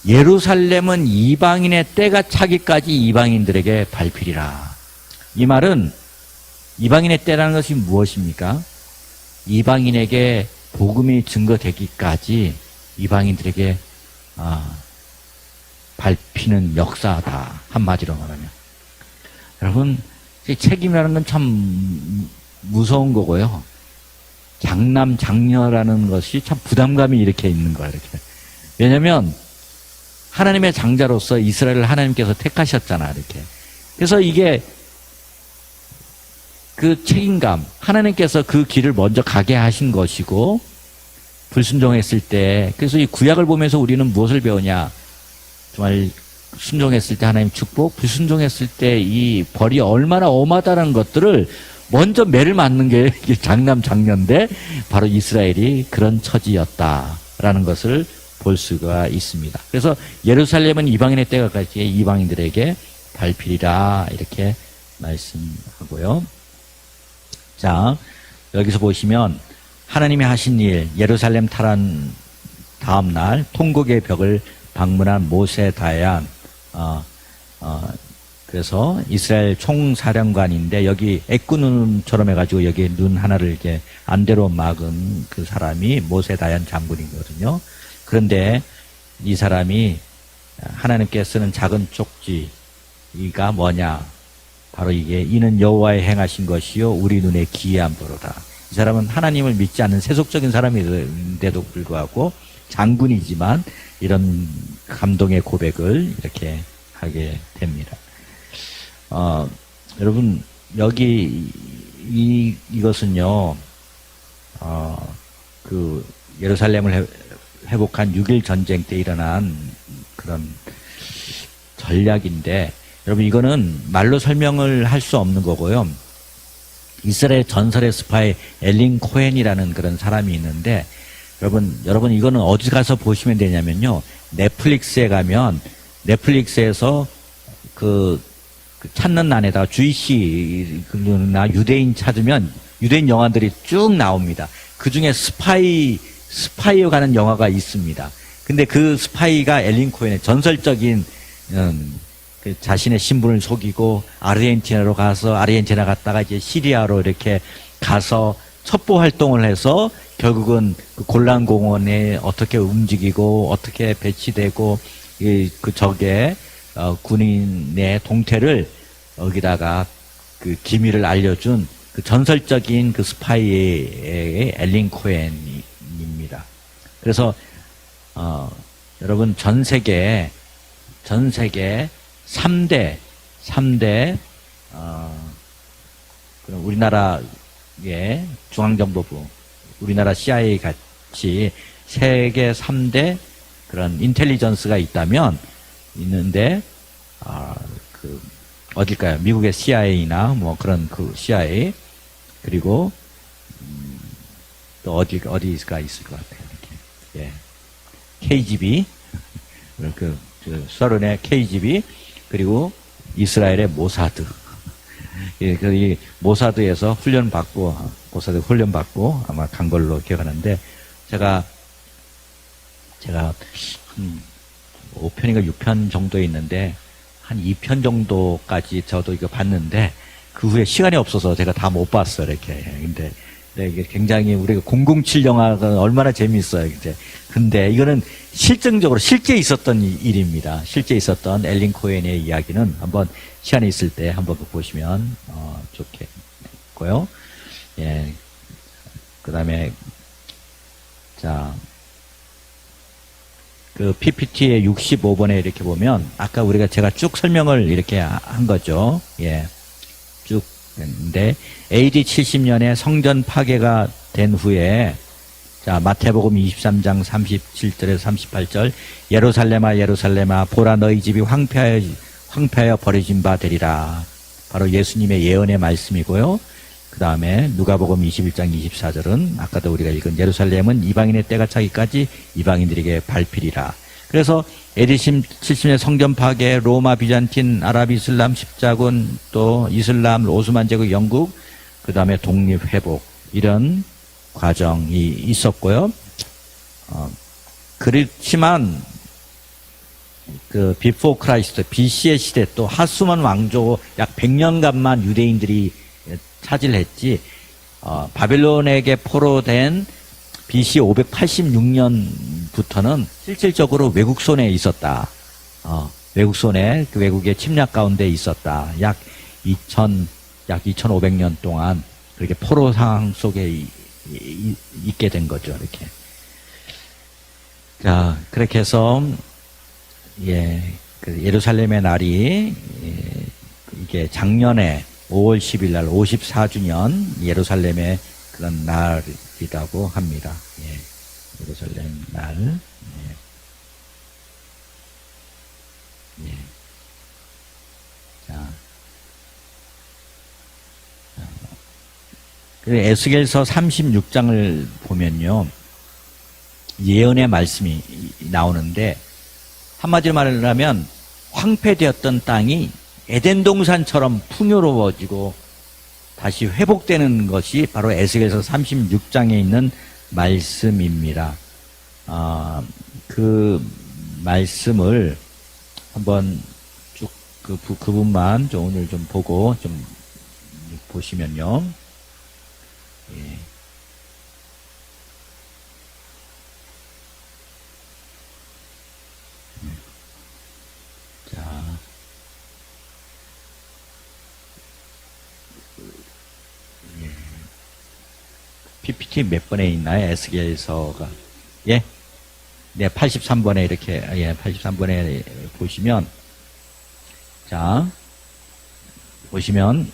예루살렘은 이방인의 때가 차기까지 이방인들에게 밟히리라. 이 말은 이방인의 때라는 것이 무엇입니까? 이방인에게 복음이 증거되기까지 이방인들에게 밟히는 역사다. 한마디로 말하면. 여러분, 책임이라는 건 참 무서운 거고요. 장남, 장녀라는 것이 참 부담감이 이렇게 있는 거예요. 이렇게. 왜냐면 하나님의 장자로서 이스라엘을 하나님께서 택하셨잖아. 이렇게. 그래서 이게 그 책임감, 하나님께서 그 길을 먼저 가게 하신 것이고 불순종했을 때, 그래서 이 구약을 보면서 우리는 무엇을 배우냐? 정말 순종했을 때 하나님 축복, 불순종했을 때 이 벌이 얼마나 엄하다는 것들을 먼저 매를 맞는 게 장남 장녀인데 바로 이스라엘이 그런 처지였다라는 것을 볼 수가 있습니다. 그래서 예루살렘은 이방인의 때가 까지 이방인들에게 밟히리라 이렇게 말씀하고요. 자, 여기서 보시면 하나님이 하신 일, 예루살렘 탈환 다음 날 통곡의 벽을 방문한 모세 다얀 그래서 이스라엘 총사령관인데 여기 애꾸눈처럼 해가지고 여기 눈 하나를 이렇게 안대로 막은 그 사람이 모세 다얀 장군이거든요. 그런데 이 사람이 하나님께 쓰는 작은 쪽지가 뭐냐? 바로 이는 여호와의 행하신 것이요 우리 눈에 기이한 바로다. 이 사람은 하나님을 믿지 않는 세속적인 사람인데도 불구하고 장군이지만 이런 감동의 고백을 이렇게 하게 됩니다. 여러분 여기 이것은요 그 예루살렘을 회복한 6.1 전쟁 때 일어난 그런 전략인데 여러분 이거는 말로 설명을 할 수 없는 거고요. 이스라엘 전설의 스파이 엘린 코헨이라는 그런 사람이 있는데 여러분 이거는 어디 가서 보시면 되냐면요. 넷플릭스에 가면 넷플릭스에서 그 찾는 난에다가 주이시나 유대인 찾으면 유대인 영화들이 쭉 나옵니다. 그 중에 스파이에 가는 영화가 있습니다. 근데 그 스파이가 엘린 코헨의 전설적인 그 자신의 신분을 속이고 아르헨티나로 가서 아르헨티나 갔다가 이제 시리아로 이렇게 가서 첩보 활동을 해서 결국은 그 골란 공원에 어떻게 움직이고 어떻게 배치되고 그 적의 군인의 동태를 여기다가 그 기밀을 알려준 그 전설적인 그 스파이의 엘린 코헨입니다. 그래서 여러분 전 세계 3대 우리나라의 중앙정보부, 우리나라 CIA 같이 세계 3대 그런 인텔리전스가 있는데 어딜까요? 미국의 CIA나 뭐 그런 그 CIA 그리고 또 어디가 있을 것 같아요. 이렇게. 예. KGB 소련의 KGB 그리고 이스라엘의 모사드. 예, 이 모사드에서 훈련받고 아마 간 걸로 기억하는데 제가 5편인가 6편 정도에 있는데 한 2편 정도까지 저도 이거 봤는데 그 후에 시간이 없어서 제가 다 못 봤어요. 이렇게. 근데 이게 굉장히 우리가 007 영화가 얼마나 재미있어요. 근데 이거는 실증적으로 실제 있었던 일입니다. 실제 있었던 엘린 코헨의 이야기는 한번 시간이 있을 때 한번 보시면 좋겠고요. 예. 그다음에 자 그 PPT의 65번에 이렇게 보면 아까 제가 쭉 설명을 이렇게 한 거죠. 예. 쭉 했는데 AD 70년에 성전 파괴가 된 후에 자, 마태복음 23장 37절에서 38절 예루살렘아 예루살렘아 보라 너희 집이 황폐하여 버려진 바 되리라. 바로 예수님의 예언의 말씀이고요. 그 다음에 누가복음 21장 24절은 아까도 우리가 읽은 예루살렘은 이방인의 때가 차기까지 이방인들에게 밟히리라. 그래서 AD 70년 성전 파괴, 로마, 비잔틴, 아랍, 이슬람, 십자군, 또 이슬람, 오스만 제국, 영국, 그 다음에 독립회복 이런 과정이 있었고요. 그렇지만 그 비포 크라이스트 BC의 시대 또 하수만 왕조 약 100년간만 유대인들이 차지를 했지 바벨론에게 포로된 BC 586년부터는 실질적으로 외국 손에 있었다. 외국 손에 그 외국의 침략 가운데 있었다. 약 2500년 동안 그렇게 포로 상황 속에 있게 된 거죠. 이렇게. 자, 그렇게 해서 그 예루살렘의 날이 이게 작년에 5월 10일 날 54주년 예루살렘의 그런 날이라고 합니다. 예루살렘 날. 자. 에스겔서 36장을 보면요. 예언의 말씀이 나오는데 한마디로 말하면 황폐되었던 땅이 에덴 동산처럼 풍요로워지고 다시 회복되는 것이 바로 에스겔서 36장에 있는 말씀입니다. 그 말씀을 한번 쭉 그 부분만 좀 오늘 좀 보고 좀 보시면요. 자. PPT 몇 번에 있나요? 에스겔서가. 예? 네, 83번에 이렇게, 83번에 보시면, 자, 보시면,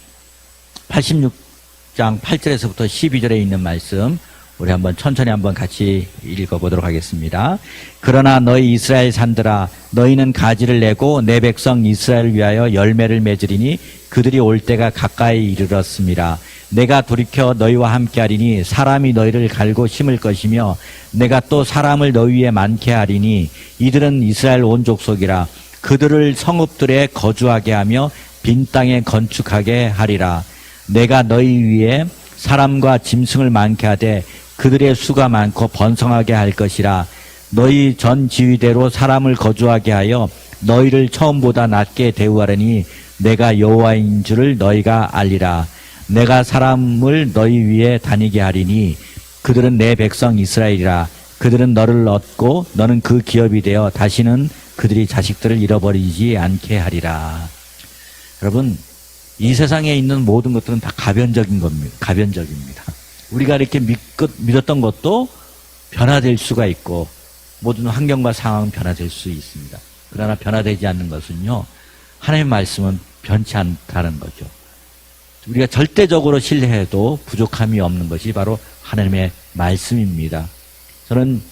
86장 8절에서부터 12절에 있는 말씀, 우리 한번 천천히 한번 같이 읽어보도록 하겠습니다. 그러나 너희 이스라엘 산들아 너희는 가지를 내고 내 백성 이스라엘을 위하여 열매를 맺으리니 그들이 올 때가 가까이 이르렀습니다. 내가 돌이켜 너희와 함께하리니 사람이 너희를 갈고 심을 것이며 내가 또 사람을 너희 위에 많게 하리니 이들은 이스라엘 온 족속이라. 그들을 성읍들에 거주하게 하며 빈 땅에 건축하게 하리라. 내가 너희 위에 사람과 짐승을 많게 하되 그들의 수가 많고 번성하게 할 것이라. 너희 전 지위대로 사람을 거주하게 하여 너희를 처음보다 낮게 대우하려니 내가 여호와인 줄을 너희가 알리라. 내가 사람을 너희 위에 다니게 하리니 그들은 내 백성 이스라엘이라. 그들은 너를 얻고 너는 그 기업이 되어 다시는 그들이 자식들을 잃어버리지 않게 하리라. 여러분, 이 세상에 있는 모든 것들은 다 가변적인 겁니다. 가변적입니다. 우리가 이렇게 믿었던 것도 변화될 수가 있고 모든 환경과 상황은 변화될 수 있습니다. 그러나 변화되지 않는 것은요, 하나님의 말씀은 변치 않다는 거죠. 우리가 절대적으로 신뢰해도 부족함이 없는 것이 바로 하나님의 말씀입니다. 저는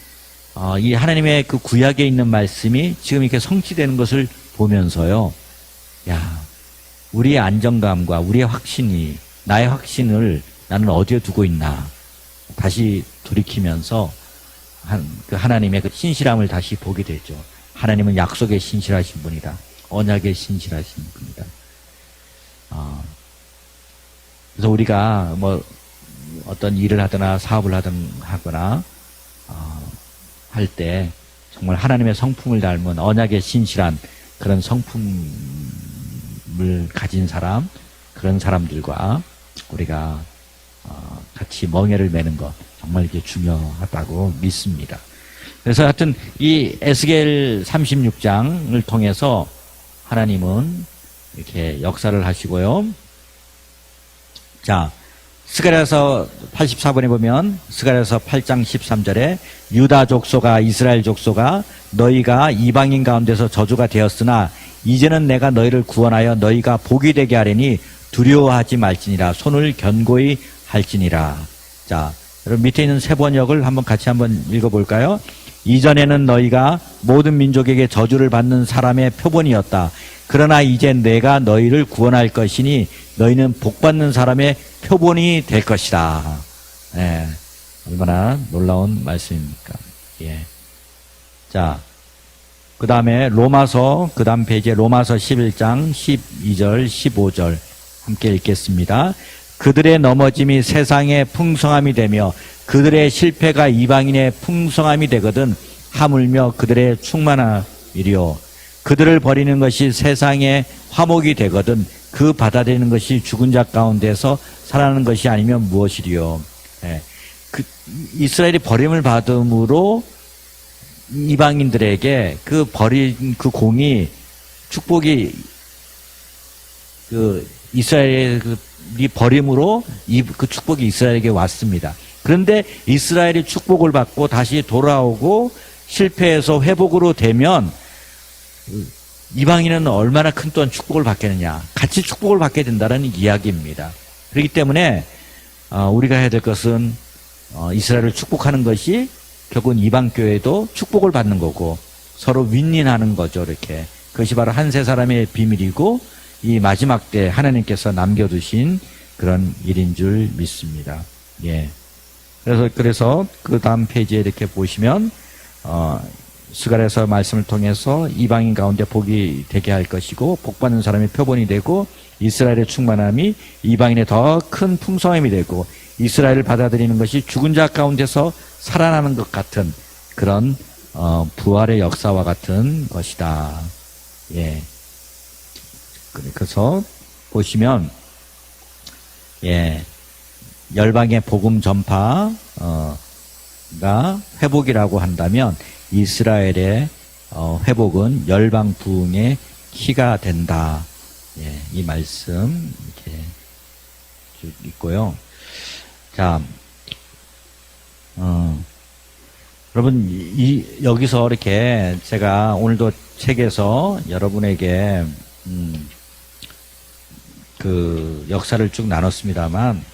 이 하나님의 그 구약에 있는 말씀이 지금 이렇게 성취되는 것을 보면서요, 우리의 안정감과 우리의 확신이, 나의 확신을 나는 어디에 두고 있나 다시 돌이키면서 그 하나님의 그 신실함을 다시 보게 되죠. 하나님은 약속에 신실하신 분이다. 언약에 신실하신 분이다. 그래서 우리가 뭐 어떤 일을 하거나 사업을 하거나 할 때 정말 하나님의 성품을 닮은 언약에 신실한 그런 성품을 가진 사람, 그런 사람들과 우리가 같이 멍에를 매는 것 정말 이게 중요하다고 믿습니다. 그래서 하여튼 이 에스겔 36장을 통해서 하나님은 이렇게 역사를 하시고요. 자, 스가랴서 84번에 보면 스가랴서 8장 13절에 유다 족속아 이스라엘 족속아 너희가 이방인 가운데서 저주가 되었으나 이제는 내가 너희를 구원하여 너희가 복이 되게 하려니 두려워하지 말지니라 손을 견고히 할지니라. 자, 여러분 밑에 있는 세 번역을 같이 한번 읽어볼까요? 이전에는 너희가 모든 민족에게 저주를 받는 사람의 표본이었다. 그러나 이제 내가 너희를 구원할 것이니 너희는 복받는 사람의 표본이 될 것이다. 예, 얼마나 놀라운 말씀입니까? 예. 자, 그 다음에 로마서, 그 다음 페이지에 로마서 11장 12절, 15절 함께 읽겠습니다. 그들의 넘어짐이 세상의 풍성함이 되며 그들의 실패가 이방인의 풍성함이 되거든 하물며 그들의 충만함이리요. 그들을 버리는 것이 세상의 화목이 되거든 그 받아들이는 것이 죽은 자 가운데서 살아나는 것이 아니면 무엇이리요. 예. 이스라엘이 버림을 받음으로 이방인들에게 그 버린 그 공이 축복이 이스라엘의 이 버림으로 그 축복이 이스라엘에게 왔습니다. 그런데 이스라엘이 축복을 받고 다시 돌아오고 실패해서 회복으로 되면 이방인은 얼마나 큰 또한 축복을 받겠느냐. 같이 축복을 받게 된다는 이야기입니다. 그렇기 때문에 우리가 해야 될 것은 이스라엘을 축복하는 것이 결국은 이방교회도 축복을 받는 거고 서로 윈윈하는 거죠. 이렇게. 그것이 바로 한 세 사람의 비밀이고 이 마지막 때 하나님께서 남겨두신 그런 일인 줄 믿습니다. 예. 그래서 그 다음 페이지에 이렇게 보시면 스가랴서 말씀을 통해서 이방인 가운데 복이 되게 할 것이고 복받는 사람의 표본이 되고 이스라엘의 충만함이 이방인의 더 큰 풍성함이 되고 이스라엘을 받아들이는 것이 죽은 자 가운데서 살아나는 것 같은 그런 부활의 역사와 같은 것이다. 예. 그래서 보시면 예. 열방의 복음 전파가 회복이라고 한다면 이스라엘의 회복은 열방 부흥의 키가 된다. 예, 이 말씀 이렇게 쭉 있고요. 자, 여러분 여기서 이렇게 제가 오늘도 책에서 여러분에게 그 역사를 쭉 나눴습니다만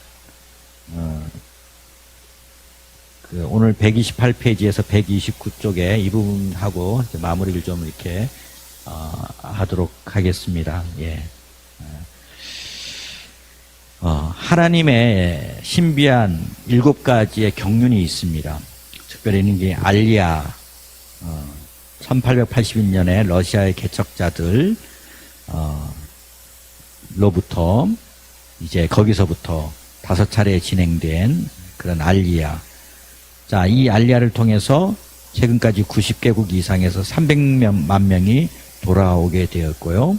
오늘 128페이지에서 129쪽에 이 부분하고 마무리를 좀 이렇게 하도록 하겠습니다. 예. 하나님의 신비한 7가지의 경륜이 있습니다. 특별히 이게 알리아 1881년에 러시아의 개척자들 로부터 이제 거기서부터 5차례 진행된 그런 알리아. 자, 이 알리아를 통해서 최근까지 90개국 이상에서 300만 명이 돌아오게 되었고요.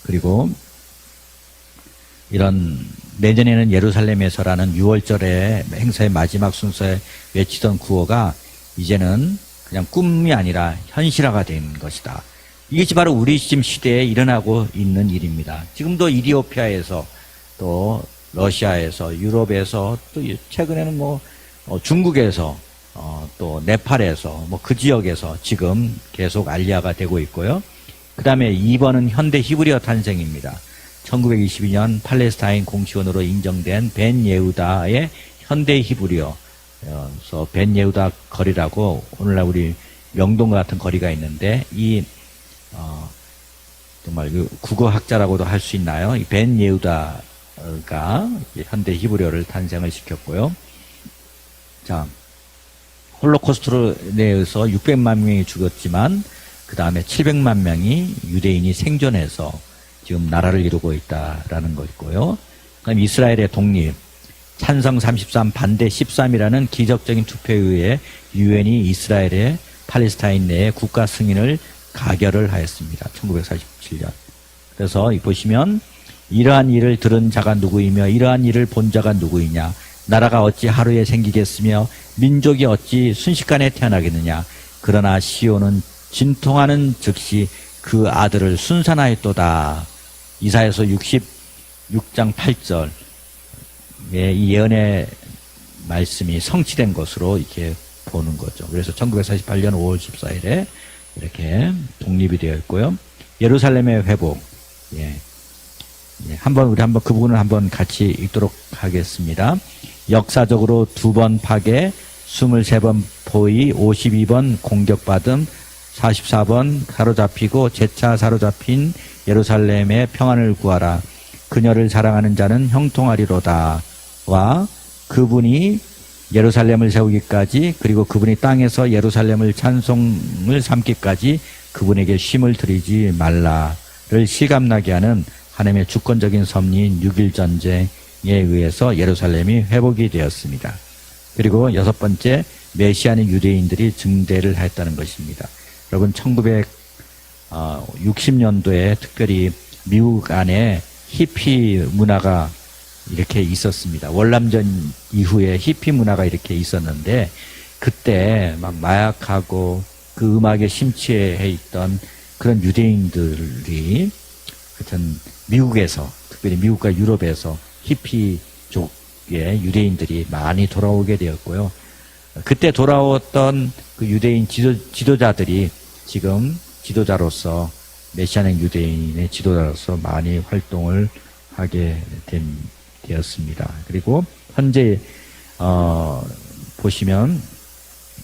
그리고 이런 내년에는 예루살렘에서라는 6월절의 행사의 마지막 순서에 외치던 구호가 이제는 그냥 꿈이 아니라 현실화가 된 것이다. 이것이 바로 우리 지금 시대에 일어나고 있는 일입니다. 지금도 이디오피아에서 또 러시아에서 유럽에서 또 최근에는 중국에서 또 네팔에서 그 지역에서 지금 계속 알리아가 되고 있고요. 그 다음에 2번은 현대 히브리어 탄생입니다. 1922년 팔레스타인 공시원으로 인정된 벤 예후다의 현대 히브리어, 그래서 벤 예후다 거리라고 오늘날 우리 명동과 같은 거리가 있는데 정말 국어학자라고도 할 수 있나요? 이 벤 예후다가 현대 히브리어를 탄생을 시켰고요. 자, 홀로코스트로 인해서 600만 명이 죽었지만 그 다음에 700만 명이 유대인이 생존해서 지금 나라를 이루고 있다라는 거 있고요. 그다음 이스라엘의 독립, 찬성 33, 반대 13이라는 기적적인 투표에 의해 유엔이 이스라엘의 팔레스타인 내에 국가 승인을 가결을 하였습니다. 1947년. 그래서 보시면 이러한 일을 들은 자가 누구이며 이러한 일을 본 자가 누구이냐. 나라가 어찌 하루에 생기겠으며 민족이 어찌 순식간에 태어나겠느냐. 그러나 시온은 진통하는 즉시 그 아들을 순산하였도다. 이사야서 66장 8절 이 예언의 말씀이 성취된 것으로 이렇게 보는 거죠. 그래서 1948년 5월 14일에 이렇게 독립이 되어 있고요. 예루살렘의 회복. 우리 한번 그 부분을 한번 같이 읽도록 하겠습니다. 역사적으로 2번 파괴, 23번 포위, 52번 공격받음, 44번 사로잡히고 재차 사로잡힌 예루살렘의 평안을 구하라. 그녀를 사랑하는 자는 형통하리로다. 와 그분이 예루살렘을 세우기까지, 그리고 그분이 땅에서 예루살렘을 찬송을 삼기까지 그분에게 쉼을 들이지 말라를 실감나게 하는 하나님의 주권적인 섭리인 6.1 전쟁에 의해서 예루살렘이 회복이 되었습니다. 그리고 6번째, 메시아닉 유대인들이 증대를 했다는 것입니다. 여러분 1960년도에 특별히 미국 안에 히피 문화가 이렇게 있었습니다. 월남전 이후에 히피 문화가 이렇게 있었는데, 그때 막 마약하고 그 음악에 심취해 있던 그런 유대인들이 하여튼 미국에서, 특별히 미국과 유럽에서 히피 쪽의 유대인들이 많이 돌아오게 되었고요. 그때 돌아왔던 그 유대인 지도자들이 지금 지도자로서, 메시아닉 유대인의 지도자로서 많이 활동을 하게 되었습니다. 그리고 현재 보시면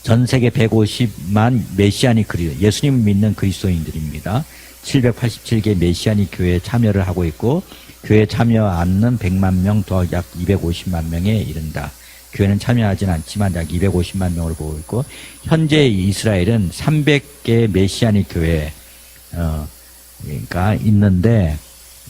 전 세계 150만 메시아닉 예수님을 믿는 그리스도인들입니다. 787개 메시아닉 교회에 참여를 하고 있고, 교회에 참여 않는 100만 명 더하기 약 250만 명에 이른다. 교회는 참여하진 않지만 약 250만 명으로 보고 있고, 현재 이스라엘은 300개 메시아닉 교회가 있는데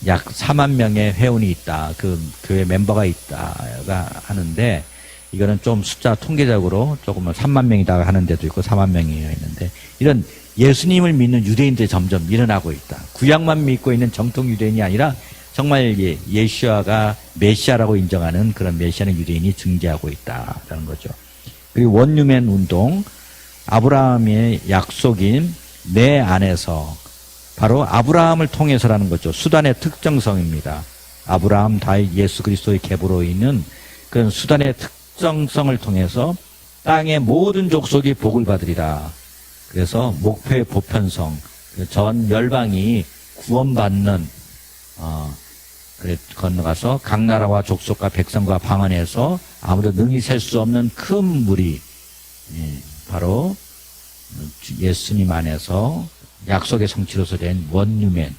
약 4만 명의 회원이 있다. 그 교회 멤버가 있다가 하는데, 이거는 좀 숫자 통계적으로 조금 3만 명이다 하는 데도 있고 4만 명이 있는데, 이런 예수님을 믿는 유대인들이 점점 일어나고 있다. 구약만 믿고 있는 정통 유대인이 아니라 정말 예수아가 메시아라고 인정하는 그런 메시아는 유대인이 증대하고 있다라는 거죠. 그리고 원유맨 운동, 아브라함의 약속인 내 안에서, 바로 아브라함을 통해서라는 거죠. 수단의 특정성입니다. 아브라함, 다윗, 예수 그리스도의 계보로 있는 그런 수단의 특정성을 통해서 땅의 모든 족속이 복을 받으리라. 그래서 목표의 보편성, 전 열방이 구원받는, 건너가서 각 나라와 족속과 백성과 방언에서 아무도 능히 셀 수 없는 큰 무리, 바로 예수님 안에서 약속의 성취로서 된 원유맨이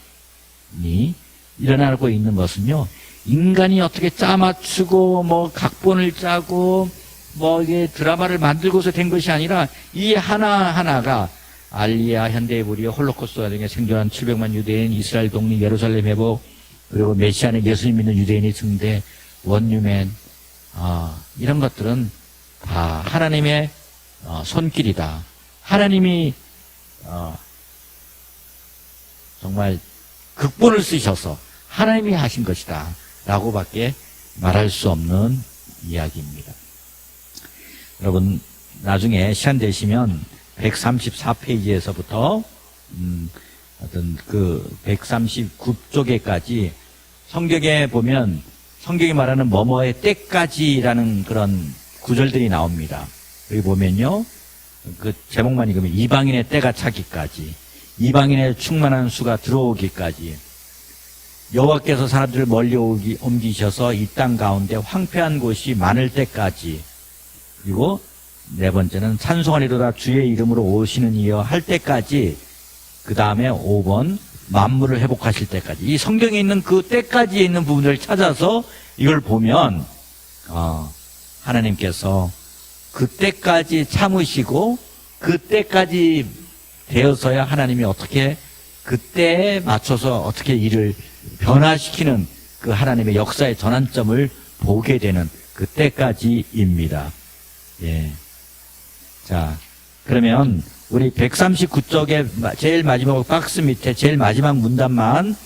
일어나고 있는 것은요, 인간이 어떻게 짜맞추고 뭐 각본을 짜고 뭐 이게 드라마를 만들고서 된 것이 아니라, 이 하나하나가 알리야, 현대의 무리, 홀로코스트 등에 생존한 700만 유대인, 이스라엘 독립, 예루살렘 회복, 그리고 메시아는 예수님 믿는 유대인의 증대, 원유맨, 이런 것들은 다 하나님의 손길이다. 하나님이 정말 극본을 쓰셔서 하나님이 하신 것이다 라고밖에 말할 수 없는 이야기입니다. 여러분 나중에 시간 되시면 134페이지에서부터 어떤 그 139쪽에까지 성경에 보면, 성경이 말하는 뭐뭐의 때까지라는 그런 구절들이 나옵니다. 여기 보면요, 그 제목만 읽으면 이방인의 때가 차기까지, 이방인의 충만한 수가 들어오기까지, 여호와께서 사람들을 멀리 옮기셔서 이 땅 가운데 황폐한 곳이 많을 때까지, 그리고 네 번째는 찬송하리로다 주의 이름으로 오시는 이여 할 때까지, 그 다음에 5번 만물을 회복하실 때까지. 이 성경에 있는 그 때까지에 있는 부분을 찾아서 이걸 보면 하나님께서 그 때까지 참으시고, 그 때까지 되어서야 하나님이 어떻게 그 때에 맞춰서 어떻게 일을 변화시키는 그 하나님의 역사의 전환점을 보게 되는 그 때까지입니다. 예. 자, 그러면 우리 139쪽의 제일 마지막 박스 밑에 제일 마지막 문단만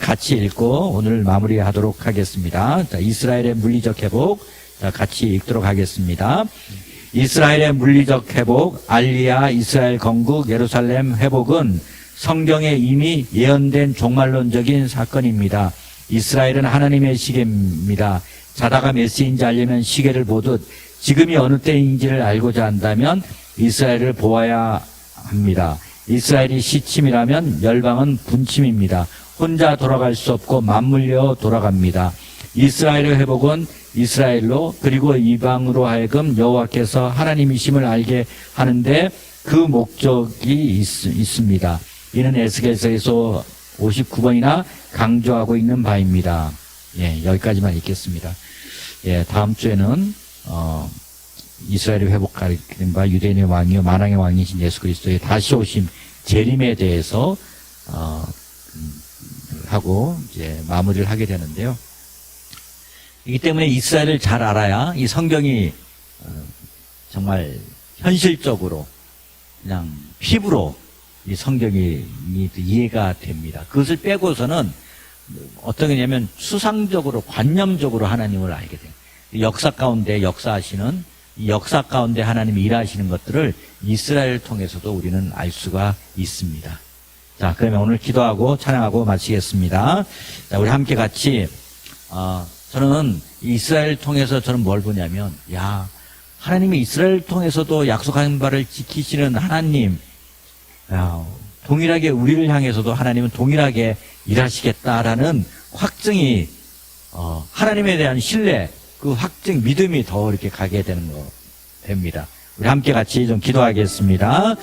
같이 읽고 오늘 마무리하도록 하겠습니다. 자, 이스라엘의 물리적 회복, 자, 같이 읽도록 하겠습니다. 이스라엘의 물리적 회복, 알리야 이스라엘 건국 예루살렘 회복은 성경에 이미 예언된 종말론적인 사건입니다. 이스라엘은 하나님의 시계입니다. 자다가 몇 시인지 알려면 시계를 보듯 지금이 어느 때인지를 알고자 한다면 이스라엘을 보아야 합니다. 이스라엘이 시침이라면 열방은 분침입니다. 혼자 돌아갈 수 없고 맞물려 돌아갑니다. 이스라엘의 회복은 이스라엘로 그리고 이방으로 하여금 여호와께서 하나님이심을 알게 하는데 그 목적이 있습니다. 이는 에스겔서에서 59번이나 강조하고 있는 바입니다. 예, 여기까지만 읽겠습니다. 예, 다음 주에는 이스라엘의 회복 가리키는 바 유대인의 왕이요 만왕의 왕이신 예수 그리스도의 다시 오심 재림에 대해서 하고 이제 마무리를 하게 되는데요. 이기 때문에 이스라엘을 잘 알아야 이 성경이 정말 현실적으로 그냥 피부로 이 성경이 이해가 됩니다. 그것을 빼고서는 어떤 게냐면 수상적으로 관념적으로 하나님을 알게 돼요. 역사 가운데 역사하시는 이 역사 가운데 하나님이 일하시는 것들을 이스라엘을 통해서도 우리는 알 수가 있습니다. 자, 그러면 오늘 기도하고 찬양하고 마치겠습니다. 자, 우리 함께 같이 저는 이스라엘을 통해서 저는 뭘 보냐면 하나님이 이스라엘을 통해서도 약속한 바를 지키시는 하나님, 동일하게 우리를 향해서도 하나님은 동일하게 일하시겠다라는 확증이 하나님에 대한 신뢰, 그 확증, 믿음이 더 이렇게 가게 되는 거 됩니다. 우리 함께 같이 좀 기도하겠습니다.